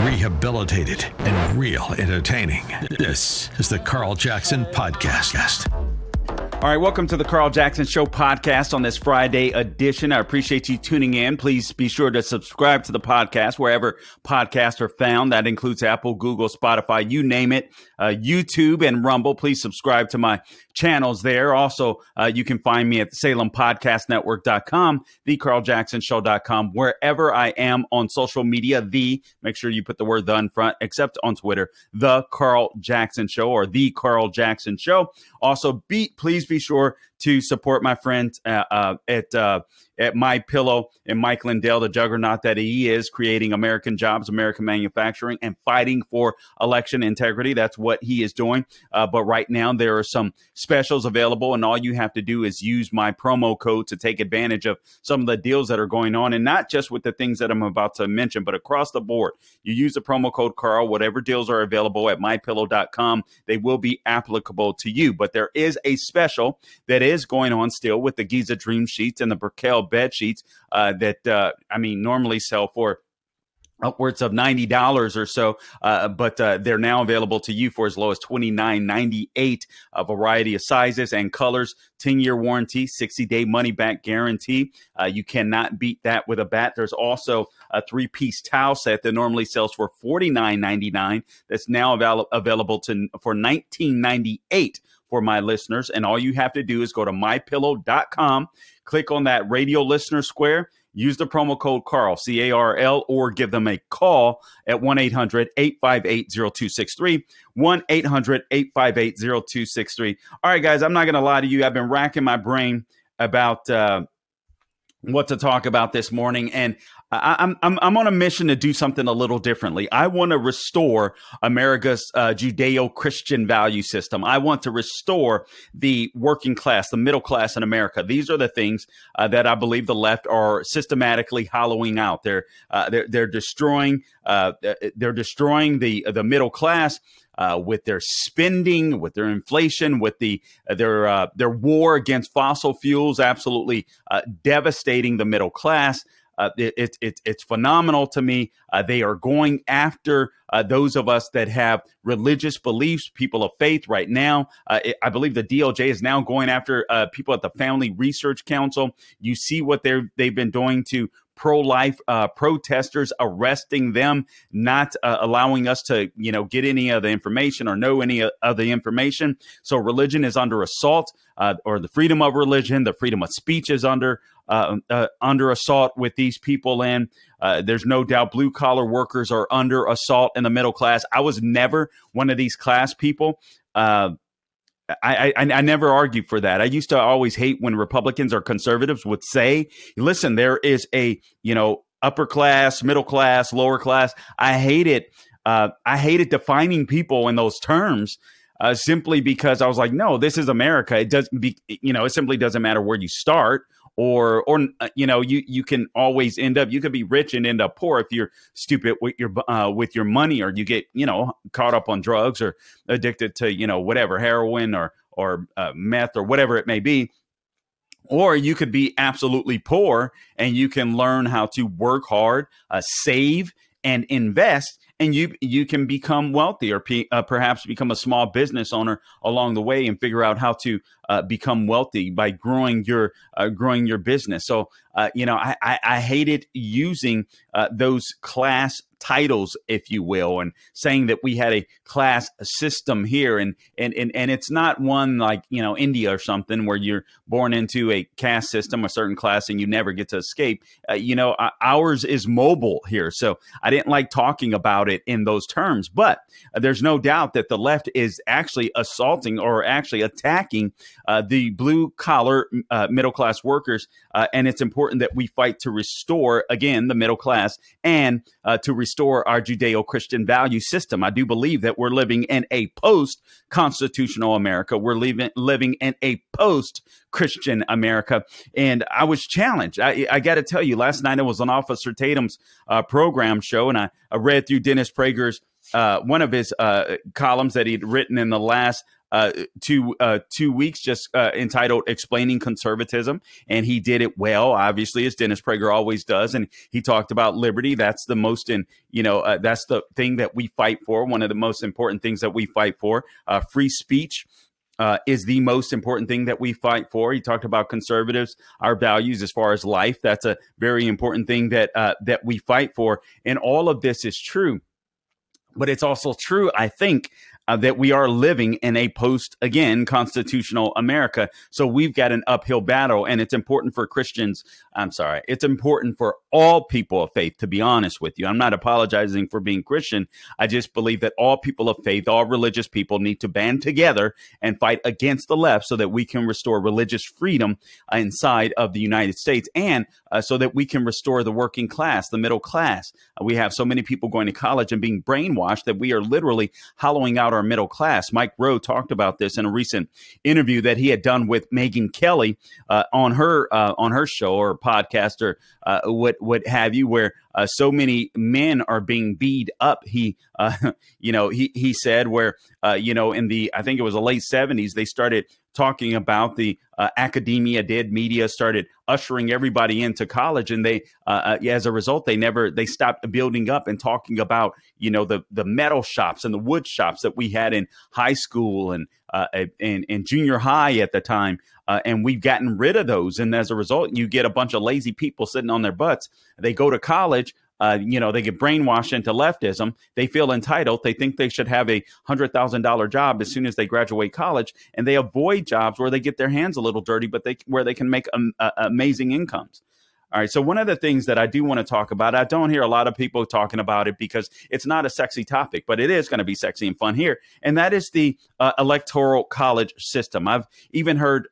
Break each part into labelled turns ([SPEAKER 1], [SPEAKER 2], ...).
[SPEAKER 1] rehabilitated, and real entertaining. This is the Carl Jackson Podcast.
[SPEAKER 2] All right, welcome to the Carl Jackson Show podcast on this Friday edition. I appreciate you tuning in. Please be sure to subscribe to the podcast wherever podcasts are found. That includes Apple, Google, Spotify, you name it, YouTube and Rumble. Please subscribe to my channels there. Also, you can find me at SalemPodcastNetwork.com, thecarljacksonshow.com, wherever I am on social media. Make sure you put the word "the" in front, except on Twitter, The Carl Jackson Show or The Carl Jackson Show. Also, please be sure to support my friends at My Pillow and Mike Lindell, the juggernaut that he is, creating American jobs, American manufacturing, and fighting for election integrity. That's what he is doing. But right now, there are some specials available, and all you have to do is use my promo code to take advantage of some of the deals that are going on, and not just with the things that I'm about to mention, but across the board. You use the promo code Carl, whatever deals are available at mypillow.com, they will be applicable to you. But there is a special that is going on still with the Giza Dream Sheets and the Brickell bed sheets that normally sell for upwards of $90 or so, but they're now available to you for as low as $29.98, a variety of sizes and colors, 10-year warranty, 60-day money-back guarantee. You cannot beat that with a bat. There's also a 3-piece towel set that normally sells for $49.99 that's now available for $19.98 for my listeners. And all you have to do is go to mypillow.com, click on that radio listener square, use the promo code Carl, C-A-R-L, or give them a call at 1-800-858-0263, 1-800-858-0263. All right, guys, I'm not going to lie to you. I've been racking my brain about what to talk about this morning, and I'm on a mission to do something a little differently. I want to restore America's Judeo-Christian value system. I want to restore the working class, the middle class in America. These are the things that I believe the left are systematically hollowing out. They're destroying the middle class. With their spending, with their inflation, with their war against fossil fuels, absolutely devastating the middle class. It's phenomenal to me. They are going after those of us that have religious beliefs, people of faith right now. I believe the DOJ is now going after people at the Family Research Council. You see what they've been doing to pro-life protesters, arresting them, not allowing us to, get any of the information or know any of the information. So religion is under assault, or the freedom of religion, the freedom of speech is under assault with these people. And there's no doubt blue collar workers are under assault in the middle class. I was never one of these class people. I never argued for that. I used to always hate when Republicans or conservatives would say, listen, there is a, upper class, middle class, lower class. I hate it. I hated defining people in those terms simply because I was like, no, this is America. It simply doesn't matter where you start. Or you can always you could be rich and end up poor if you're stupid with your money, or you get, caught up on drugs or addicted to, whatever, heroin or meth or whatever it may be. Or you could be absolutely poor and you can learn how to work hard, save and invest, and you can become wealthy, or perhaps become a small business owner along the way and figure out how to become wealthy by growing your business. So, I hated using those class titles, if you will, and saying that we had a class system here, and it's not one like India or something where you're born into a caste system, a certain class, and you never get to escape. Ours is mobile here, so I didn't like talking about it in those terms. But there's no doubt that the left is actually assaulting or actually attacking the blue collar middle class workers, and it's important that we fight to restore again the middle class and to restore our Judeo-Christian value system. I do believe that we're living in a post-constitutional America. We're living in a post-Christian America. And I was challenged. I got to tell you, last night I was on Officer Tatum's program show, and I read through Dennis Prager's one of his columns that he'd written in the last 2 weeks just entitled "Explaining Conservatism," and he did it well, obviously, as Dennis Prager always does. And he talked about liberty. That's the most that's the thing that we fight for. One of the most important things that we fight for. Free speech is the most important thing that we fight for. He talked about conservatives, our values as far as life. That's a very important thing that we fight for. And all of this is true. But it's also true, I think, that we are living in a constitutional America. So we've got an uphill battle, and it's important for Christians. It's important for all people of faith, to be honest with you. I'm not apologizing for being Christian. I just believe that all people of faith, all religious people need to band together and fight against the left so that we can restore religious freedom inside of the United States, and so that we can restore the working class, the middle class. We have so many people going to college and being brainwashed that we are literally hollowing out our middle class. Mike Rowe talked about this in a recent interview that he had done with Megyn Kelly on her show or podcast or what have you, where so many men are being beat up. He said where in the, I think it was the late 70s, they started talking about the media started ushering everybody into college, and they as a result they stopped building up and talking about the metal shops and the wood shops that we had in high school and junior high at the time, and we've gotten rid of those, and as a result you get a bunch of lazy people sitting on their butts. They go to college. They get brainwashed into leftism. They feel entitled. They think they should have a $100,000 job as soon as they graduate college, and they avoid jobs where they get their hands a little dirty, but where they can make amazing incomes. All right. So one of the things that I do want to talk about, I don't hear a lot of people talking about it because it's not a sexy topic, but it is going to be sexy and fun here. And that is the electoral college system. I've even heard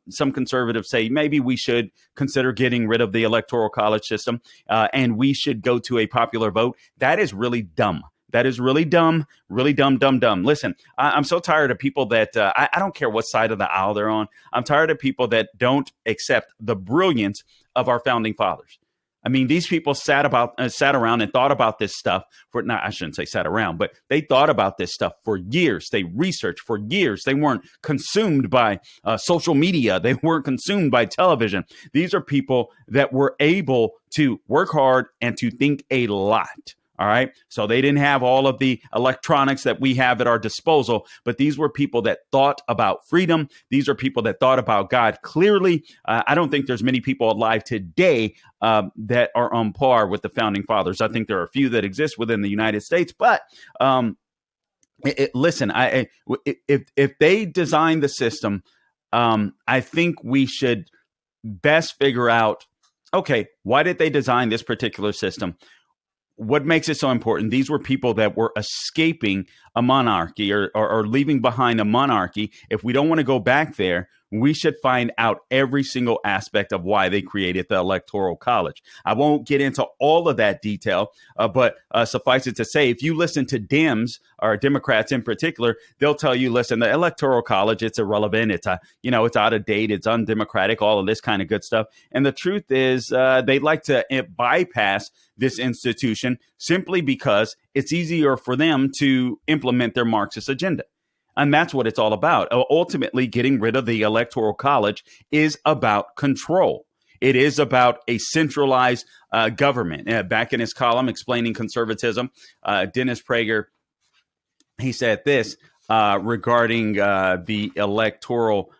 [SPEAKER 2] some conservatives say maybe we should consider getting rid of the electoral college system and we should go to a popular vote. That is really dumb. That is really dumb, dumb. Listen, I'm so tired of people that I don't care what side of the aisle they're on. I'm tired of people that don't accept the brilliance of our founding fathers. I mean, these people sat around and thought about this stuff I shouldn't say sat around, but they thought about this stuff for years. They researched for years. They weren't consumed by social media. They weren't consumed by television. These are people that were able to work hard and to think a lot. All right. So they didn't have all of the electronics that we have at our disposal, but these were people that thought about freedom. These are people that thought about God clearly. I don't think there's many people alive today that are on par with the founding fathers. I think there are a few that exist within the United States, but listen, if they design the system, I think we should best figure out, okay, why did they design this particular system? What makes it so important? These were people that were escaping a monarchy or leaving behind a monarchy. If we don't want to go back there, we should find out every single aspect of why they created the Electoral College. I won't get into all of that detail, but suffice it to say, if you listen to Dems or Democrats in particular, they'll tell you, listen, the Electoral College, it's irrelevant. It's it's out of date. It's undemocratic, all of this kind of good stuff. And the truth is they'd like to bypass this institution simply because it's easier for them to implement their Marxist agenda. And that's what it's all about. Ultimately, getting rid of the Electoral College is about control. It is about a centralized government. Back in his column, Explaining Conservatism, Dennis Prager, he said this regarding the Electoral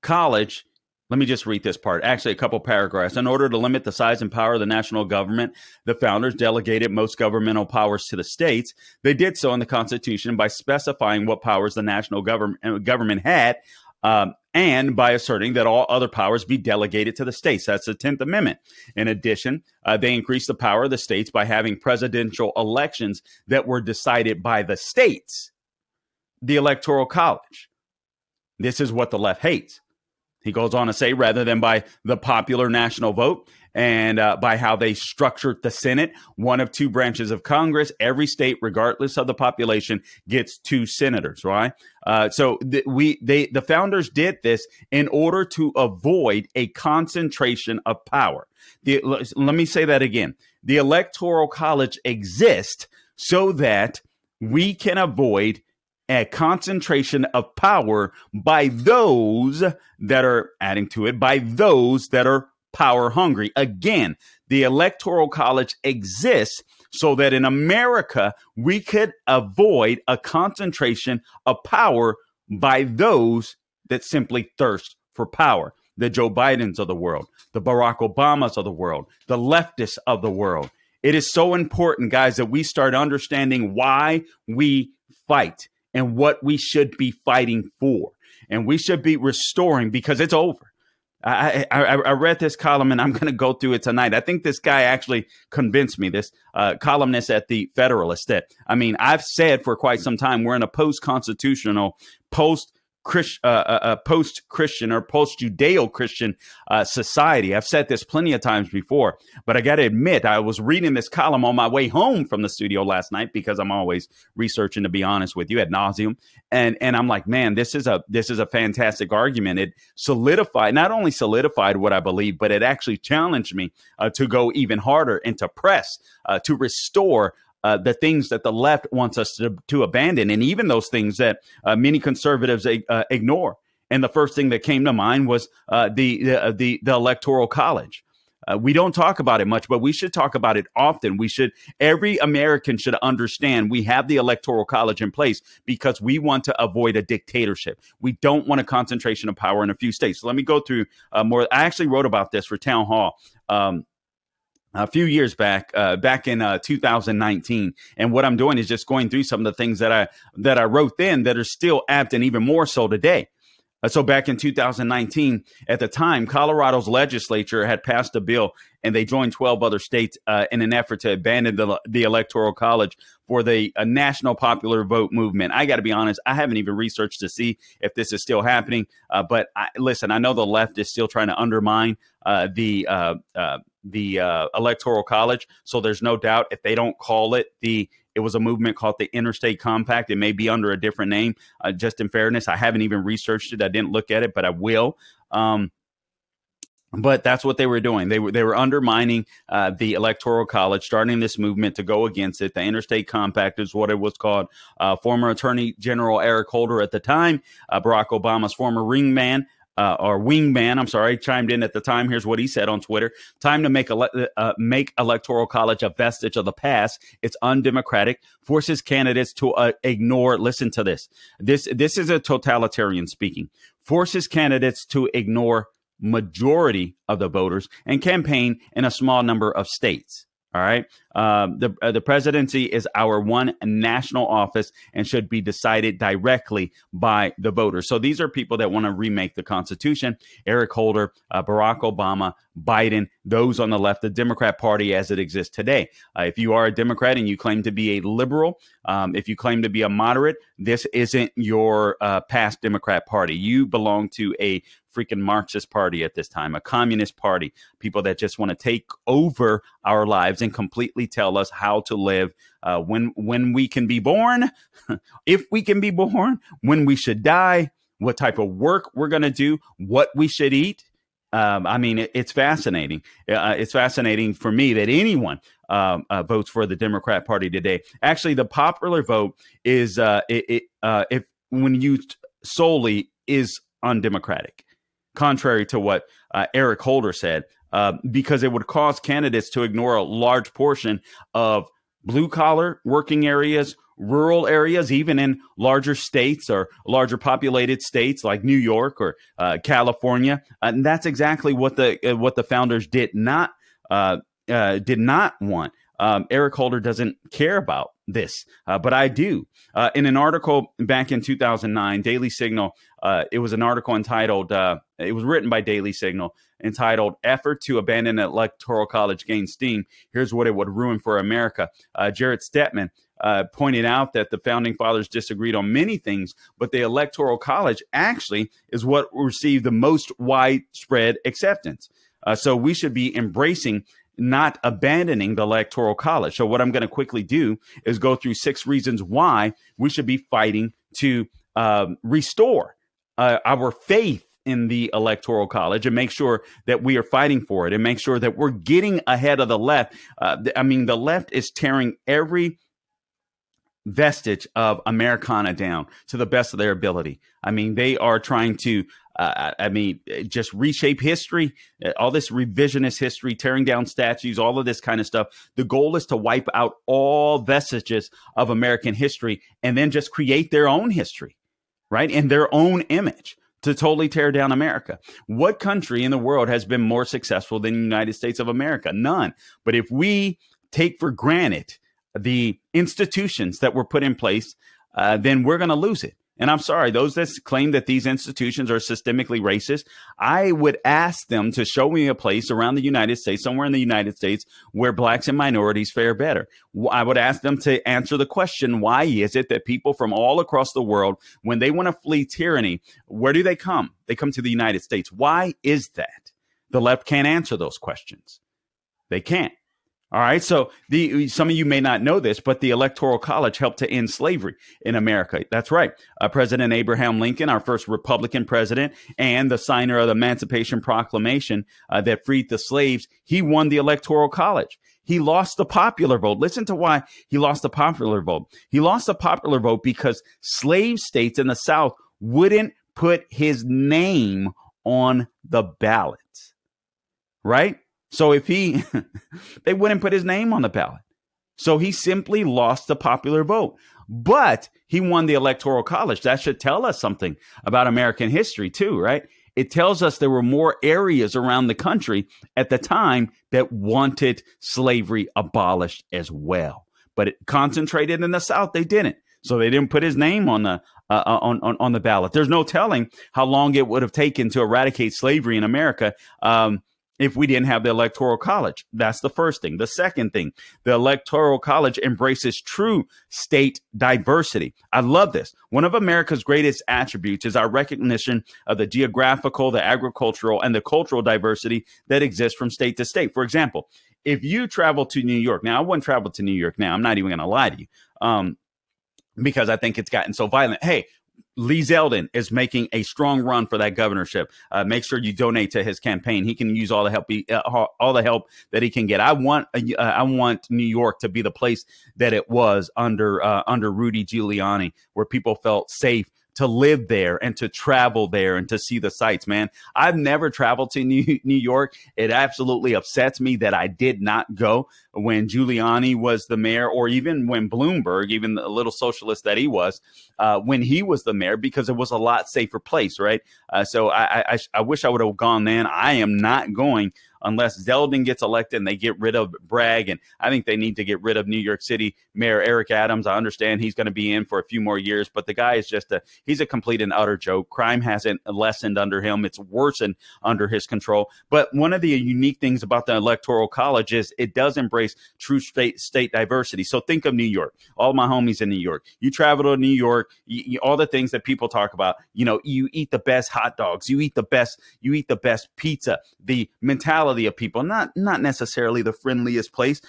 [SPEAKER 2] College. Let me just read this part. Actually, a couple paragraphs. In order to limit the size and power of the national government, the founders delegated most governmental powers to the states. They did so in the Constitution by specifying what powers the national government had, and by asserting that all other powers be delegated to the states. That's the 10th Amendment. In addition, they increased the power of the states by having presidential elections that were decided by the states. The Electoral College. This is what the left hates. He goes on to say, rather than by the popular national vote and by how they structured the Senate, one of two branches of Congress, every state, regardless of the population, gets two senators, right? So the founders did this in order to avoid a concentration of power. Let me say that again. The Electoral College exists so that we can avoid a concentration of power by those that are adding to it, by those that are power hungry. Again, the Electoral College exists so that in America, we could avoid a concentration of power by those that simply thirst for power. The Joe Bidens of the world, the Barack Obamas of the world, the leftists of the world. It is so important, guys, that we start understanding why we fight and what we should be fighting for. And we should be restoring, because it's over. I read this column, and I'm going to go through it tonight. I think this guy actually convinced me, this columnist at the Federalist, that, I mean, I've said for quite some time, we're in a post-constitutional, post-Christian or post-Judeo-Christian society. I've said this plenty of times before, but I got to admit, I was reading this column on my way home from the studio last night, because I'm always researching, to be honest with you, ad nauseum. And I'm like, man, this is a fantastic argument. It not only solidified what I believe, but it actually challenged me to go even harder and to press, to restore the things that the left wants us to abandon, and even those things that many conservatives ignore. And the first thing that came to mind was the Electoral College. We don't talk about it much, but we should talk about it often. Every American should understand we have the Electoral College in place because we want to avoid a dictatorship. We don't want a concentration of power in a few states. So let me go through more. I actually wrote about this for Town Hall a few years back in 2019. And what I'm doing is just going through some of the things that I wrote then that are still apt, and even more so today. So back in 2019, at the time, Colorado's legislature had passed a bill, and they joined 12 other states in an effort to abandon the Electoral College for the national popular vote movement. I got to be honest, I haven't even researched to see if this is still happening. But listen, I know the left is still trying to undermine the Electoral College. So there's no doubt, if they don't call it it was a movement called the Interstate Compact, it may be under a different name. Just in fairness, I haven't even researched it. I didn't look at it, but I will. But that's what they were doing. They were undermining the Electoral College, starting this movement to go against it. The Interstate Compact is what it was called. Former Attorney General Eric Holder at the time, Barack Obama's former wingman, chimed in at the time. Here's what he said on Twitter: "Time to make Electoral College a vestige of the past. It's undemocratic, forces candidates to ignore." Listen to this. This is a totalitarian speaking. Forces candidates to ignore majority of the voters and campaign in a small number of states. All right. The presidency is our one national office and should be decided directly by the voters. So these are people that want to remake the Constitution. Eric Holder, Barack Obama, Biden, those on the left, the Democrat Party as it exists today. If you are a Democrat and you claim to be a liberal, if you claim to be a moderate, this isn't your past Democrat Party. You belong to a freaking Marxist party at this time, a communist party, people that just want to take over our lives and completely tell us how to live, when we can be born, if we can be born, when we should die, what type of work we're going to do, what we should eat. I mean, it's fascinating. It's fascinating for me that anyone votes for the Democrat Party today. Actually, the popular vote is, if when used solely, is undemocratic, contrary to what Eric Holder said, because it would cause candidates to ignore a large portion of blue-collar working areas, rural areas, even in larger states or larger populated states like New York or California. And that's exactly what the founders did not want. Eric Holder doesn't care about this, but I do. In an article back in 2009, Daily Signal, it was an article entitled, it was written by Daily Signal, entitled "Effort to Abandon Electoral College Gains Steam. Here's What It Would Ruin for America." Jared Stetman pointed out that the founding fathers disagreed on many things, but the Electoral College actually is what received the most widespread acceptance. So we should be embracing, not abandoning, the Electoral College. So what I'm going to quickly do is go through 6 reasons why we should be fighting to restore our faith in the Electoral College and make sure that we are fighting for it and make sure that we're getting ahead of the left. I mean, the left is tearing every vestige of Americana down to the best of their ability. I mean, they are trying to, just reshape history, all this revisionist history, tearing down statues, all of this kind of stuff. The goal is to wipe out all vestiges of American history and then just create their own history, right? In their own image to totally tear down America. What country in the world has been more successful than the United States of America? None. But if we take for granted the institutions that were put in place, then we're going to lose it. And I'm sorry, those that claim that these institutions are systemically racist, I would ask them to show me a place around the United States, somewhere in the United States, where blacks and minorities fare better. I would ask them to answer the question, why is it that people from all across the world, when they want to flee tyranny, where do they come? They come to the United States. Why is that? The left can't answer those questions. They can't. All right. So some of you may not know this, but the Electoral College helped to end slavery in America. That's right. President Abraham Lincoln, our first Republican president and the signer of the Emancipation Proclamation that freed the slaves, he won the Electoral College. He lost the popular vote. Listen to why he lost the popular vote. He lost the popular vote because slave states in the South wouldn't put his name on the ballot. Right? So if they wouldn't put his name on the ballot. So he simply lost the popular vote. But he won the Electoral College. That should tell us something about American history too, right? It tells us there were more areas around the country at the time that wanted slavery abolished as well. But it concentrated in the South, they didn't. So they didn't put his name on the ballot. There's no telling how long it would have taken to eradicate slavery in America. If we didn't have the Electoral College. That's the first thing. The second thing, the Electoral College embraces true state diversity. I love this. One of America's greatest attributes is our recognition of the geographical, the agricultural, and the cultural diversity that exists from state to state. For example, if you travel to New York, now I wouldn't travel to New York now. I'm not even going to lie to you because I think it's gotten so violent. Hey, Lee Zeldin is making a strong run for that governorship. Make sure you donate to his campaign. He can use all the help that he can get. I want New York to be the place that it was under Rudy Giuliani, where people felt safe to live there and to travel there and to see the sights, man. I've never traveled to New York. It absolutely upsets me that I did not go when Giuliani was the mayor, or even when Bloomberg, even the little socialist that he was, when he was the mayor, because it was a lot safer place, right? So I wish I would have gone then. I am not going unless Zeldin gets elected and they get rid of Bragg. And I think they need to get rid of New York City Mayor Eric Adams. I understand he's going to be in for a few more years, but the guy is he's a complete and utter joke. Crime hasn't lessened under him. It's worsened under his control. But one of the unique things about the Electoral College is it does embrace true state diversity. So think of New York. All my homies in New York. You travel to New York, all the things that people talk about, you eat the best hot dogs, you eat the best pizza, the mentality of people, not necessarily the friendliest place.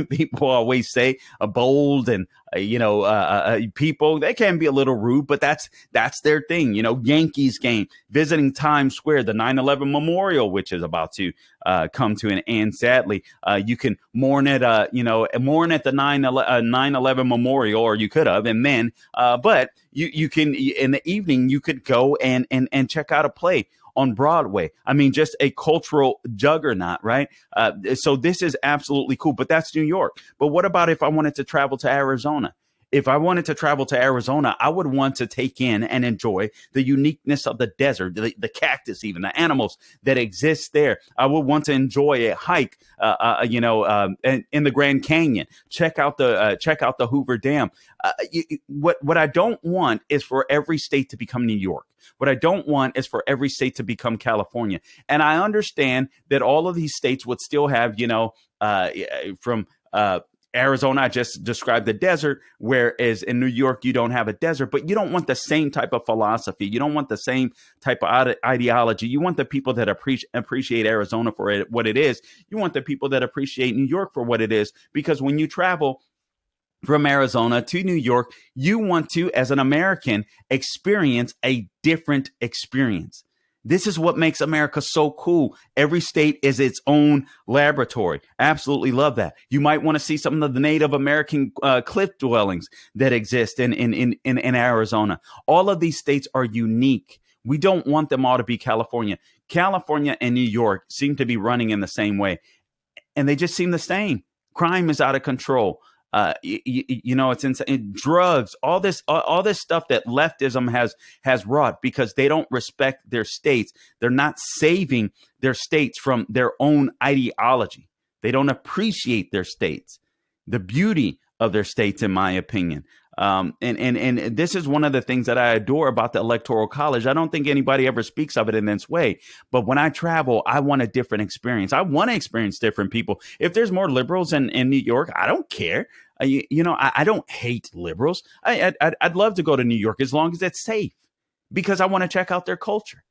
[SPEAKER 2] People always say bold and people, they can be a little rude, but that's their thing. Yankees game, visiting Times Square, the 9/11 memorial, which is about to come to an end. Sadly, you can mourn at the 9/11 memorial, or you could have, and then but you can, in the evening, you could go and check out a play on Broadway. I mean, just a cultural juggernaut, right? So this is absolutely cool, but that's New York. But what about if I wanted to travel to Arizona? If I wanted to travel to Arizona, I would want to take in and enjoy the uniqueness of the desert, the cactus, even the animals that exist there. I would want to enjoy a hike, in the Grand Canyon. Check out the Hoover Dam. What I don't want is for every state to become New York. What I don't want is for every state to become California. And I understand that all of these states would still have, from Arizona, I just described the desert, whereas in New York, you don't have a desert, but you don't want the same type of philosophy. You don't want the same type of ideology. You want the people that appreciate Arizona for what it is. You want the people that appreciate New York for what it is, because when you travel from Arizona to New York, you want to, as an American, experience a different experience. This is what makes America so cool. Every state is its own laboratory. Absolutely love that. You might want to see some of the Native American cliff dwellings that exist in Arizona. All of these states are unique. We don't want them all to be California. California and New York seem to be running in the same way, and they just seem the same. Crime is out of control. It's insane. Drugs, all this stuff that leftism has wrought because they don't respect their states. They're not saving their states from their own ideology. They don't appreciate their states, the beauty of their states, in my opinion. And this is one of the things that I adore about the Electoral College. I don't think anybody ever speaks of it in this way. But when I travel, I want a different experience. I want to experience different people. If there's more liberals in New York, I don't care. I don't hate liberals. I'd love to go to New York as long as it's safe because I want to check out their culture.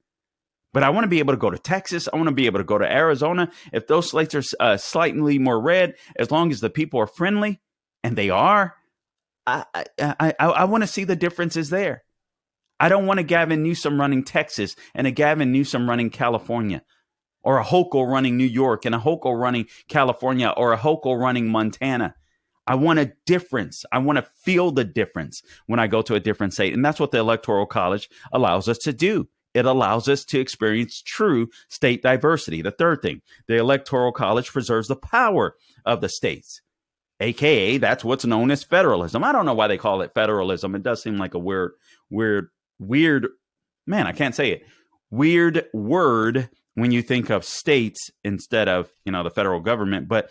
[SPEAKER 2] But I want to be able to go to Texas. I want to be able to go to Arizona. If those slates are slightly more red, as long as the people are friendly, and they are, I want to see the differences there. I don't want a Gavin Newsom running Texas and a Gavin Newsom running California, or a Hochul running New York and a Hochul running California, or a Hochul running Montana. I want a difference. I want to feel the difference when I go to a different state. And that's what the Electoral College allows us to do. It allows us to experience true state diversity. The third thing, the Electoral College preserves the power of the states. AKA, that's what's known as federalism. I don't know why they call it federalism. It does seem like a weird, man, I can't say it. Weird word when you think of states instead of, the federal government. But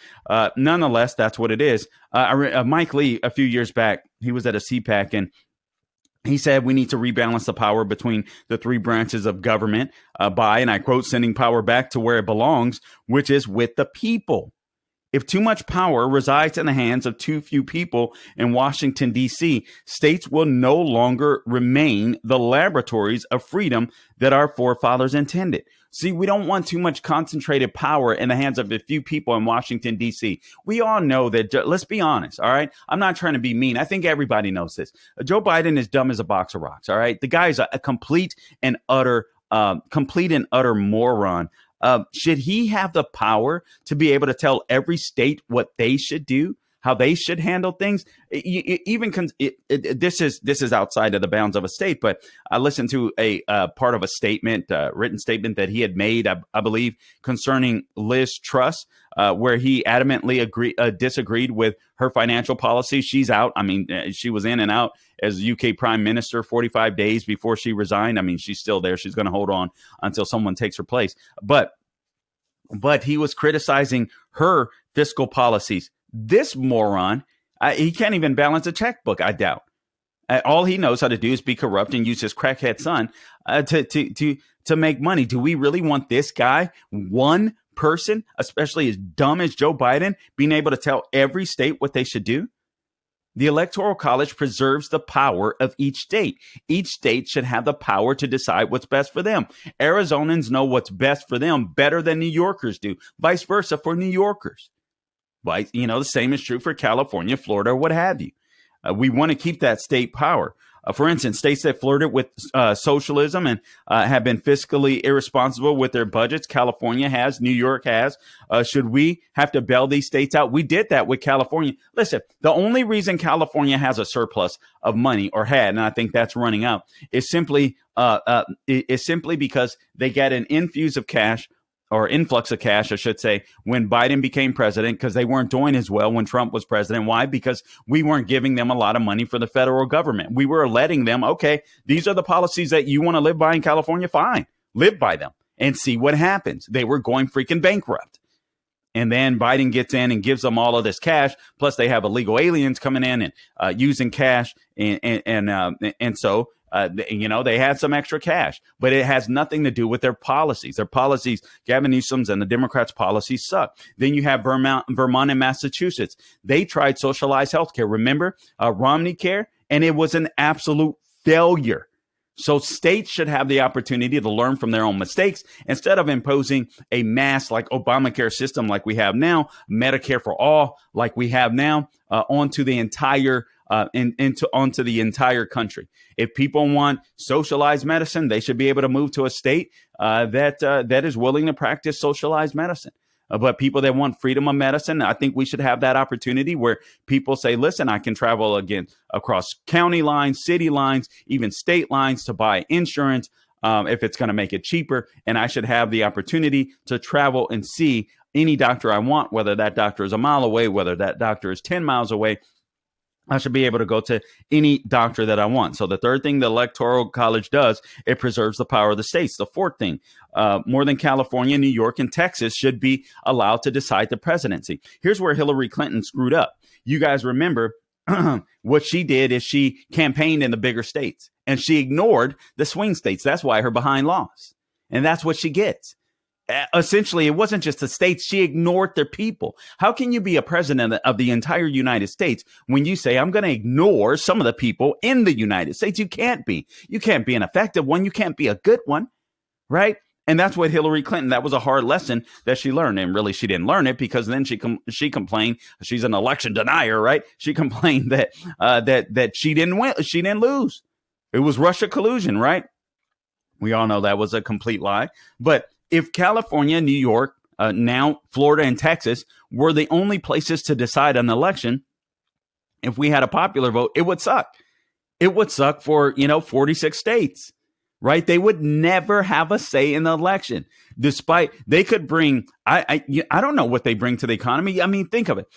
[SPEAKER 2] nonetheless, that's what it is. Mike Lee, a few years back, he was at a CPAC and he said we need to rebalance the power between the three branches of government by, and I quote, sending power back to where it belongs, which is with the people. If too much power resides in the hands of too few people in Washington, D.C., states will no longer remain the laboratories of freedom that our forefathers intended. See, we don't want too much concentrated power in the hands of a few people in Washington, D.C. We all know that. Let's be honest. All right. I'm not trying to be mean. I think everybody knows this. Joe Biden is dumb as a box of rocks. All right. The guy is a complete and utter moron. Should he have the power to be able to tell every state what they should do, how they should handle things? This is outside of the bounds of a state, but I listened to a part of a statement, written statement that he had made, I believe, concerning Liz Truss, where he adamantly disagreed with her financial policy. She's out. I mean, she was in and out as UK Prime Minister 45 days before she resigned. I mean, she's still there. She's going to hold on until someone takes her place. But he was criticizing her fiscal policies. This moron, he can't even balance a checkbook, I doubt. All he knows how to do is be corrupt and use his crackhead son to make money. Do we really want this guy, one person, especially as dumb as Joe Biden, being able to tell every state what they should do? The Electoral College preserves the power of each state. Each state should have the power to decide what's best for them. Arizonans know what's best for them better than New Yorkers do. Vice versa for New Yorkers. But, the same is true for California, Florida, or what have you. We want to keep that state power. For instance, states that flirted with socialism and have been fiscally irresponsible with their budgets, California has, New York has. Should we have to bail these states out? We did that with California. Listen, the only reason California has a surplus of money, or had, and I think that's running out, is simply because they get an influx of cash, I should say, when Biden became president, because they weren't doing as well when Trump was president. Why? Because we weren't giving them a lot of money for the federal government. We were letting them, okay, these are the policies that you want to live by in California. Fine, live by them and see what happens. They were going freaking bankrupt. And then Biden gets in and gives them all of this cash. Plus, they have illegal aliens coming in and using cash. So they had some extra cash, but it has nothing to do with their policies. Their policies, Gavin Newsom's and the Democrats' policies suck. Then you have Vermont and Massachusetts. They tried socialized health care. Remember Romney Care? And it was an absolute failure. So states should have the opportunity to learn from their own mistakes instead of imposing a mass like Obamacare system like we have now, Medicare for all like we have now, onto the entire onto the entire country. If people want socialized medicine, they should be able to move to a state that is willing to practice socialized medicine. But people that want freedom of medicine, I think we should have that opportunity where people say, listen, I can travel again across county lines, city lines, even state lines to buy insurance if it's going to make it cheaper. And I should have the opportunity to travel and see any doctor I want, whether that doctor is a mile away, whether that doctor is 10 miles away. I should be able to go to any doctor that I want. So the third thing the Electoral College does, it preserves the power of the states. The fourth thing, more than California, New York, and Texas should be allowed to decide the presidency. Here's where Hillary Clinton screwed up. You guys remember what she did is she campaigned in the bigger states and she ignored the swing states. That's why her behind lost. And that's what she gets. Essentially, it wasn't just the states. She ignored their people. How can you be a president of the entire United States when you say, I'm going to ignore some of the people in the United States? You can't be. You can't be an effective one. You can't be a good one, right? And that's what Hillary Clinton, that was a hard lesson that she learned. And really, she didn't learn it because then she complained. She's an election denier, right? She complained that that she didn't win. She didn't lose. It was Russia collusion, right? We all know that was a complete lie. But if California, New York, now Florida and Texas were the only places to decide an election, if we had a popular vote, it would suck. It would suck for, 46 states, right? They would never have a say in the election. Despite they could bring, I don't know what they bring to the economy. I mean, think of it.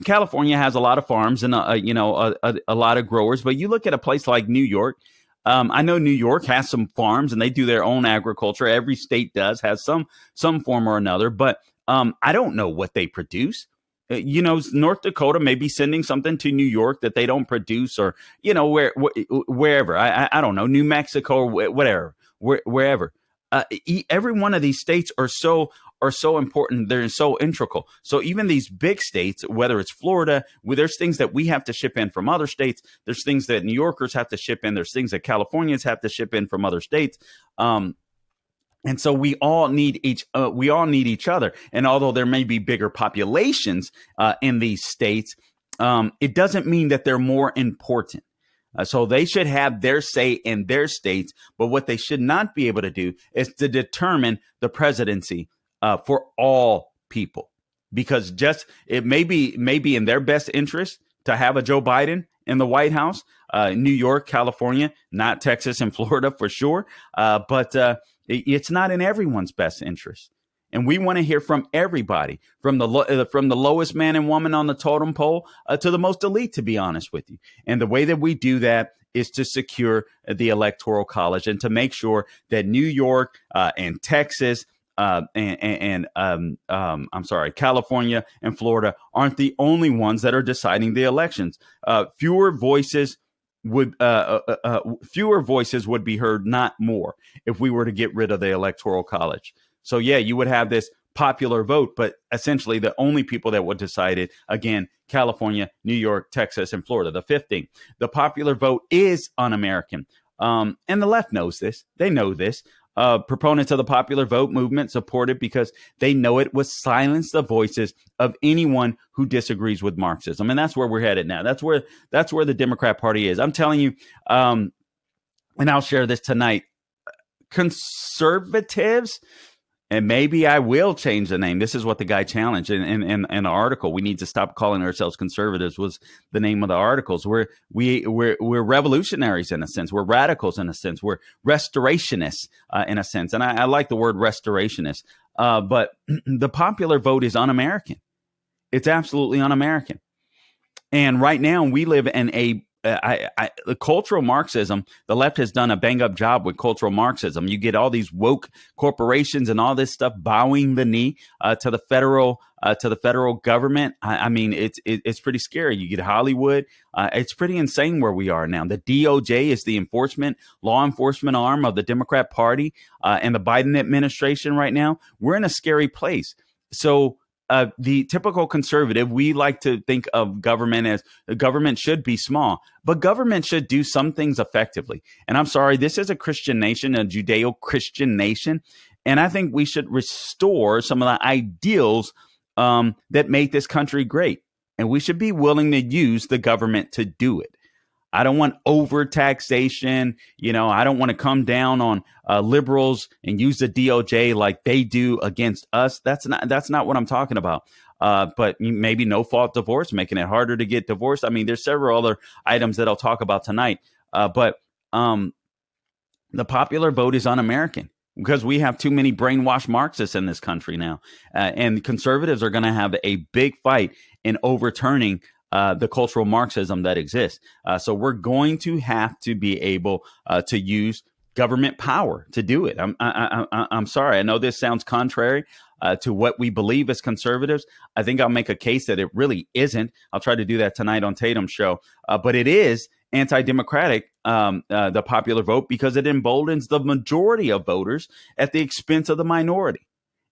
[SPEAKER 2] California has a lot of farms and, a lot of growers. But you look at a place like New York. I know New York has some farms and they do their own agriculture. Every state has some form or another, but I don't know what they produce. North Dakota may be sending something to New York that they don't produce, or wherever. I don't know, New Mexico or whatever, wherever. Every one of these states are so important. They're so integral. So even these big states, whether it's Florida, there's things that we have to ship in from other states. There's things that New Yorkers have to ship in. There's things that Californians have to ship in from other states. And so we all need each other. And although there may be bigger populations in these states, it doesn't mean that they're more important. So they should have their say in their states. But what they should not be able to do is to determine the presidency for all people, because it may be in their best interest to have a Joe Biden in the White House, New York, California, not Texas and Florida for sure. But it's not in everyone's best interest. And we want to hear from everybody, from the lowest man and woman on the totem pole to the most elite, to be honest with you. And the way that we do that is to secure the Electoral College and to make sure that New York and Texas California and Florida aren't the only ones that are deciding the elections. Fewer voices would be heard, not more, if we were to get rid of the Electoral College. So, yeah, you would have this popular vote, but essentially the only people that would decide it, again, California, New York, Texas, and Florida. The fifth thing, the popular vote is un-American. And the left knows this. They know this. Proponents of the popular vote movement support it because they know it will silence the voices of anyone who disagrees with Marxism. And that's where we're headed now. That's where the Democrat Party is. I'm telling you, and I'll share this tonight, conservatives, and maybe I will change the name. This is what the guy challenged in an article. We need to stop calling ourselves conservatives was the name of the articles. We're revolutionaries in a sense. We're radicals in a sense. We're restorationists in a sense. And I like the word restorationist. But the popular vote is un-American. It's absolutely un-American. And right now we live in the cultural Marxism. The left has done a bang up job with cultural Marxism. You get all these woke corporations and all this stuff bowing the knee to the federal government. I mean, it's pretty scary. You get Hollywood. It's pretty insane where we are now. The DOJ is the law enforcement arm of the Democrat Party and the Biden administration right now. We're in a scary place. So the typical conservative, we like to think of government as the government should be small, but government should do some things effectively. And I'm sorry, this is a Christian nation, a Judeo-Christian nation. And I think we should restore some of the ideals that make this country great. and we should be willing to use the government to do it. I don't want overtaxation. I don't want to come down on liberals and use the DOJ like they do against us. That's not what I'm talking about. But maybe no fault divorce, making it harder to get divorced. I mean, there's several other items that I'll talk about tonight. But the popular vote is un-American because we have too many brainwashed Marxists in this country now. And conservatives are going to have a big fight in overturning the cultural Marxism that exists. So we're going to have to be able to use government power to do it. I'm sorry. I know this sounds contrary to what we believe as conservatives. I think I'll make a case that it really isn't. I'll try to do that tonight on Tatum's show. But it is anti-democratic, the popular vote, because it emboldens the majority of voters at the expense of the minority.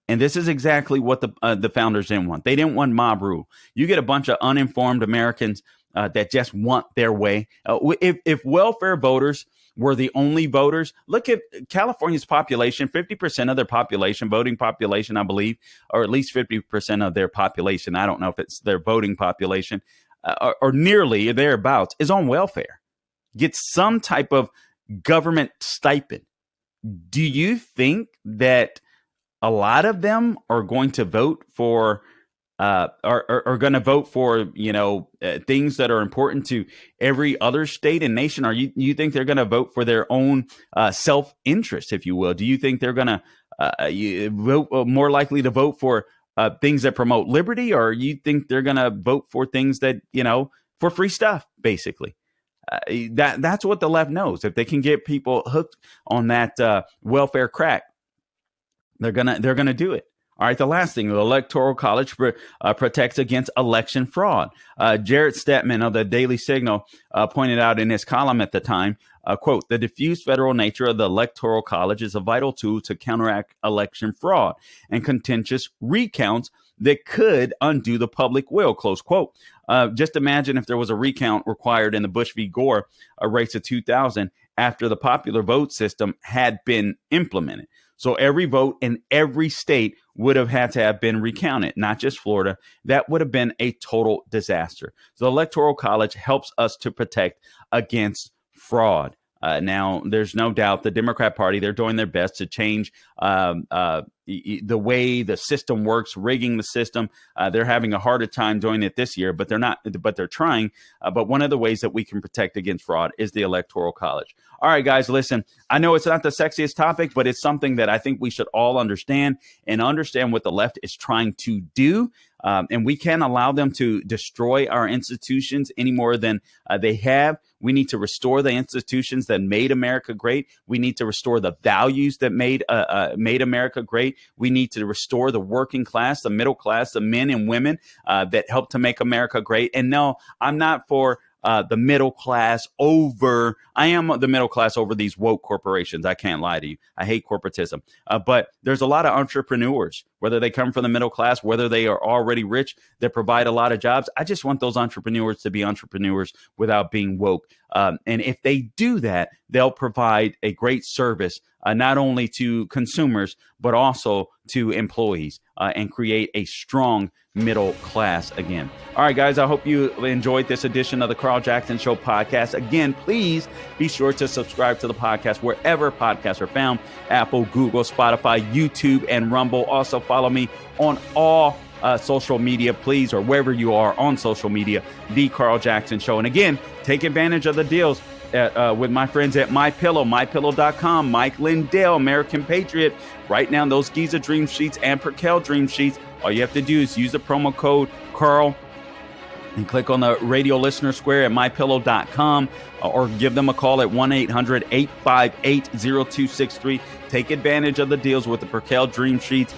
[SPEAKER 2] And this is exactly what the founders didn't want. They didn't want mob rule. You get a bunch of uninformed Americans that just want their way. If welfare voters were the only voters, look at California's population, 50% of their population, voting population, I believe, or at least 50% of their population. I don't know if it's their voting population or nearly thereabouts is on welfare, gets some type of government stipend. Do you think that a lot of them are going to vote for are going to vote for things that are important to every other state and nation? Or you think they're going to vote for their own self-interest, if you will? Do you think they're going to vote more likely to vote for things that promote liberty, or you think they're going to vote for things that for free stuff, basically? That's what the left knows. If they can get people hooked on that welfare crack, they're gonna do it. All right. The last thing, the Electoral College protects against election fraud. Jarrett Stetman of the Daily Signal pointed out in his column at the time, quote, "The diffuse federal nature of the Electoral College is a vital tool to counteract election fraud and contentious recounts that could undo the public will," close quote. Just imagine if there was a recount required in the Bush v. Gore race of 2000 after the popular vote system had been implemented. So every vote in every state would have had to have been recounted, not just Florida. That would have been a total disaster. So the Electoral College helps us to protect against fraud. Now, there's no doubt the Democrat Party, they're doing their best to change the way the system works, rigging the system. They're having a harder time doing it this year, but they're trying. But one of the ways that we can protect against fraud is the Electoral College. All right, guys, listen, I know it's not the sexiest topic, but it's something that I think we should all understand what the left is trying to do. And we can't allow them to destroy our institutions any more than they have. We need to restore the institutions that made America great. We need to restore the values that made America great. We need to restore the working class, the middle class, the men and women that helped to make America great. And no, I'm not for the middle class over. I am the middle class over these woke corporations. I can't lie to you. I hate corporatism. But there's a lot of entrepreneurs, whether they come from the middle class, whether they are already rich, that provide a lot of jobs. I just want those entrepreneurs to be entrepreneurs without being woke. And if they do that, they'll provide a great service, not only to consumers, but also to employees, and create a strong middle class again. All right, guys, I hope you enjoyed this edition of the Carl Jackson Show podcast. Again, please be sure to subscribe to the podcast wherever podcasts are found: Apple, Google, Spotify, YouTube, and Rumble. Also follow me on all social media, please, or wherever you are on social media, The Carl Jackson Show. And again, take advantage of the deals with my friends at MyPillow, MyPillow.com, Mike Lindell, American Patriot. Right now, those Giza Dream Sheets and Perkel Dream Sheets, all you have to do is use the promo code Carl and click on the radio listener square at MyPillow.com, or give them a call at 1-800-858-0263. Take advantage of the deals with the Perkel Dream Sheets.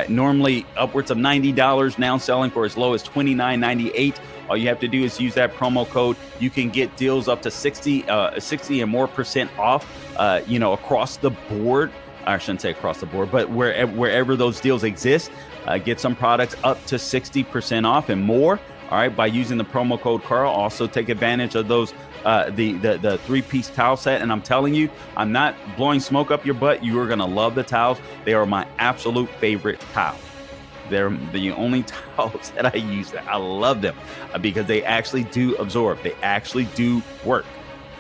[SPEAKER 2] Normally upwards of $90, now selling for as low as $29.98. All you have to do is use that promo code. You can get deals up to 60 and more percent off, across the board. I shouldn't say across the board, but wherever those deals exist, get some products up to 60% off and more. All right, by using the promo code Carl. Also take advantage of those the 3-piece towel set. And I'm telling you, I'm not blowing smoke up your butt. You are going to love the towels. They are my absolute favorite towel. They're the only towels that I use. I love them because they actually do absorb. They actually do work.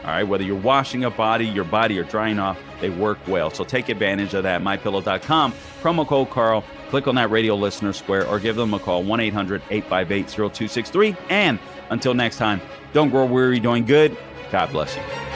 [SPEAKER 2] All right, whether you're washing your body or drying off, they work well. So take advantage of that. MyPillow.com, promo code Carl. Click on that radio listener square or give them a call, 1-800-858-0263. And until next time, don't grow weary doing good. God bless you.